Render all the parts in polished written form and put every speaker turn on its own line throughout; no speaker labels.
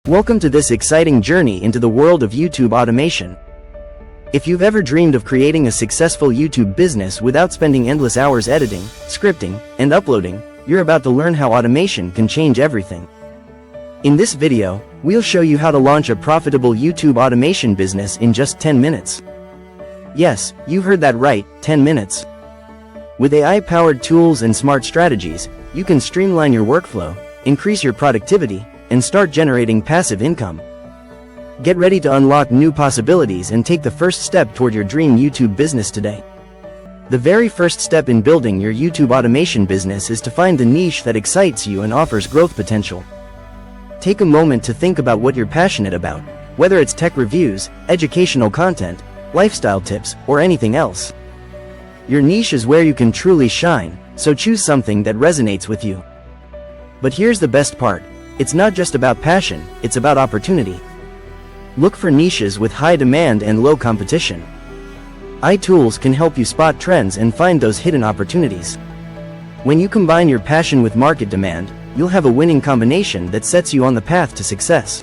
Welcome to this exciting journey into the world of YouTube automation. If you've ever dreamed of creating a successful YouTube business without spending endless hours editing, scripting, and uploading, you're about to learn how automation can change everything. In this video, we'll show you how to launch a profitable YouTube automation business in just 10 minutes. Yes, you heard that right, 10 minutes. With AI-powered tools and smart strategies, you can streamline your workflow, increase your productivity, and start generating passive income. Get ready to unlock new possibilities and take the first step toward your dream YouTube business today. The very first step in building your YouTube automation business is to find the niche that excites you and offers growth potential. Take a moment to think about what you're passionate about, whether it's tech reviews, educational content, lifestyle tips, or anything else. Your niche is where you can truly shine, so choose something that resonates with you. But here's the best part. It's not just about passion, it's about opportunity. Look for niches with high demand and low competition. iTools can help you spot trends and find those hidden opportunities. When you combine your passion with market demand, you'll have a winning combination that sets you on the path to success.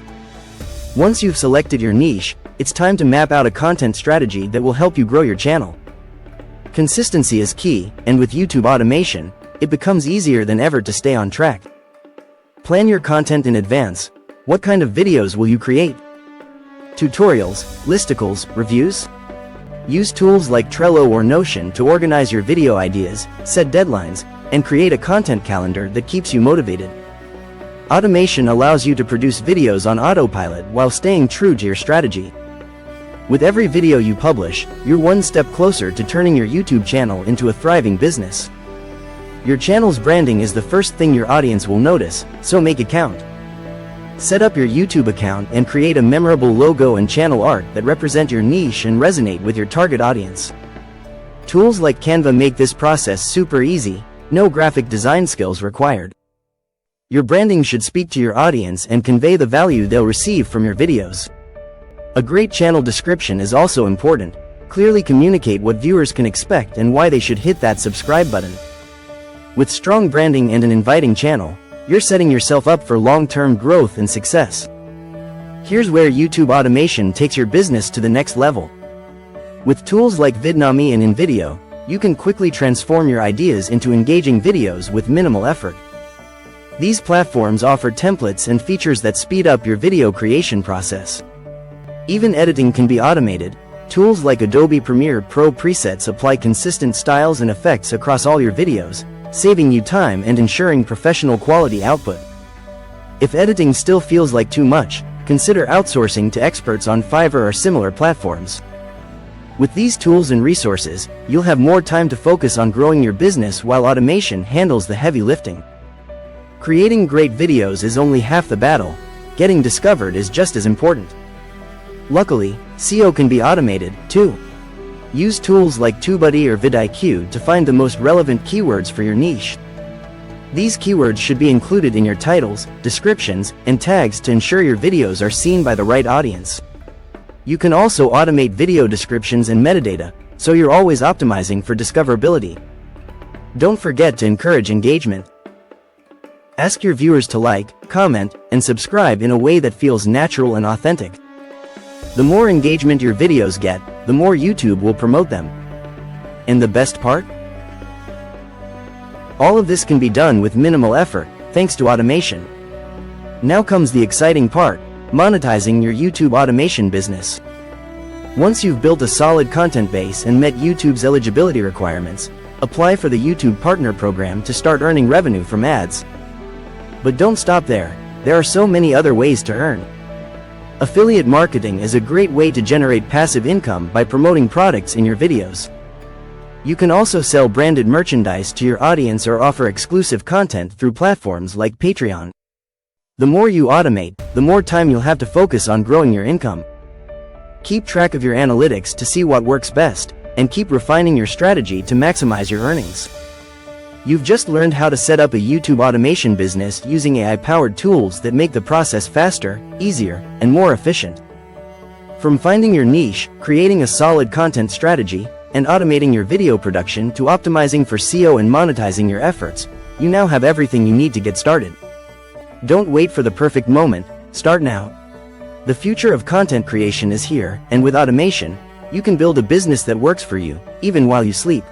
Once you've selected your niche, it's time to map out a content strategy that will help you grow your channel. Consistency is key, and with YouTube automation, it becomes easier than ever to stay on track. Plan your content in advance. What kind of videos will you create? Tutorials, listicles, reviews? Use tools like Trello or Notion to organize your video ideas, set deadlines, and create a content calendar that keeps you motivated. Automation allows you to produce videos on autopilot while staying true to your strategy. With every video you publish, you're one step closer to turning your YouTube channel into a thriving business. Your channel's branding is the first thing your audience will notice, so make it count. Set up your YouTube account and create a memorable logo and channel art that represent your niche and resonate with your target audience. Tools like Canva make this process super easy, no graphic design skills required. Your branding should speak to your audience and convey the value they'll receive from your videos. A great channel description is also important. Clearly communicate what viewers can expect and why they should hit that subscribe button. With strong branding and an inviting channel, you're setting yourself up for long-term growth and success. Here's where YouTube automation takes your business to the next level. With tools like Vidnami and InVideo, you can quickly transform your ideas into engaging videos with minimal effort. These platforms offer templates and features that speed up your video creation process. Even editing can be automated. Tools like Adobe Premiere Pro presets apply consistent styles and effects across all your videos, saving you time and ensuring professional quality output. If editing still feels like too much, consider outsourcing to experts on Fiverr or similar platforms. With these tools and resources, you'll have more time to focus on growing your business while automation handles the heavy lifting. Creating great videos is only half the battle. Getting discovered is just as important. Luckily, SEO can be automated, too. Use tools like TubeBuddy or vidIQ to find the most relevant keywords for your niche. These keywords should be included in your titles, descriptions, and tags to ensure your videos are seen by the right audience. You can also automate video descriptions and metadata, so you're always optimizing for discoverability. Don't forget to encourage engagement. Ask your viewers to like, comment, and subscribe in a way that feels natural and authentic. The more engagement your videos get, the more YouTube will promote them. And the best part? All of this can be done with minimal effort, thanks to automation. Now comes the exciting part, monetizing your YouTube automation business. Once you've built a solid content base and met YouTube's eligibility requirements, apply for the YouTube Partner Program to start earning revenue from ads. But don't stop there, there are so many other ways to earn. Affiliate marketing is a great way to generate passive income by promoting products in your videos. You can also sell branded merchandise to your audience or offer exclusive content through platforms like Patreon. The more you automate, the more time you'll have to focus on growing your income. Keep track of your analytics to see what works best, and keep refining your strategy to maximize your earnings. You've just learned how to set up a YouTube automation business using AI-powered tools that make the process faster, easier, and more efficient. From finding your niche, creating a solid content strategy, and automating your video production to optimizing for SEO and monetizing your efforts, you now have everything you need to get started. Don't wait for the perfect moment, Start now. The future of content creation is here, and with automation, you can build a business that works for you, even while you sleep.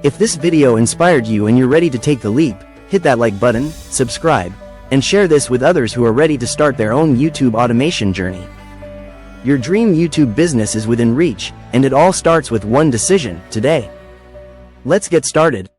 If this video inspired you and you're ready to take the leap, hit that like button, subscribe, and share this with others who are ready to start their own YouTube automation journey. Your dream YouTube business is within reach, and it all starts with one decision, today. Let's get started.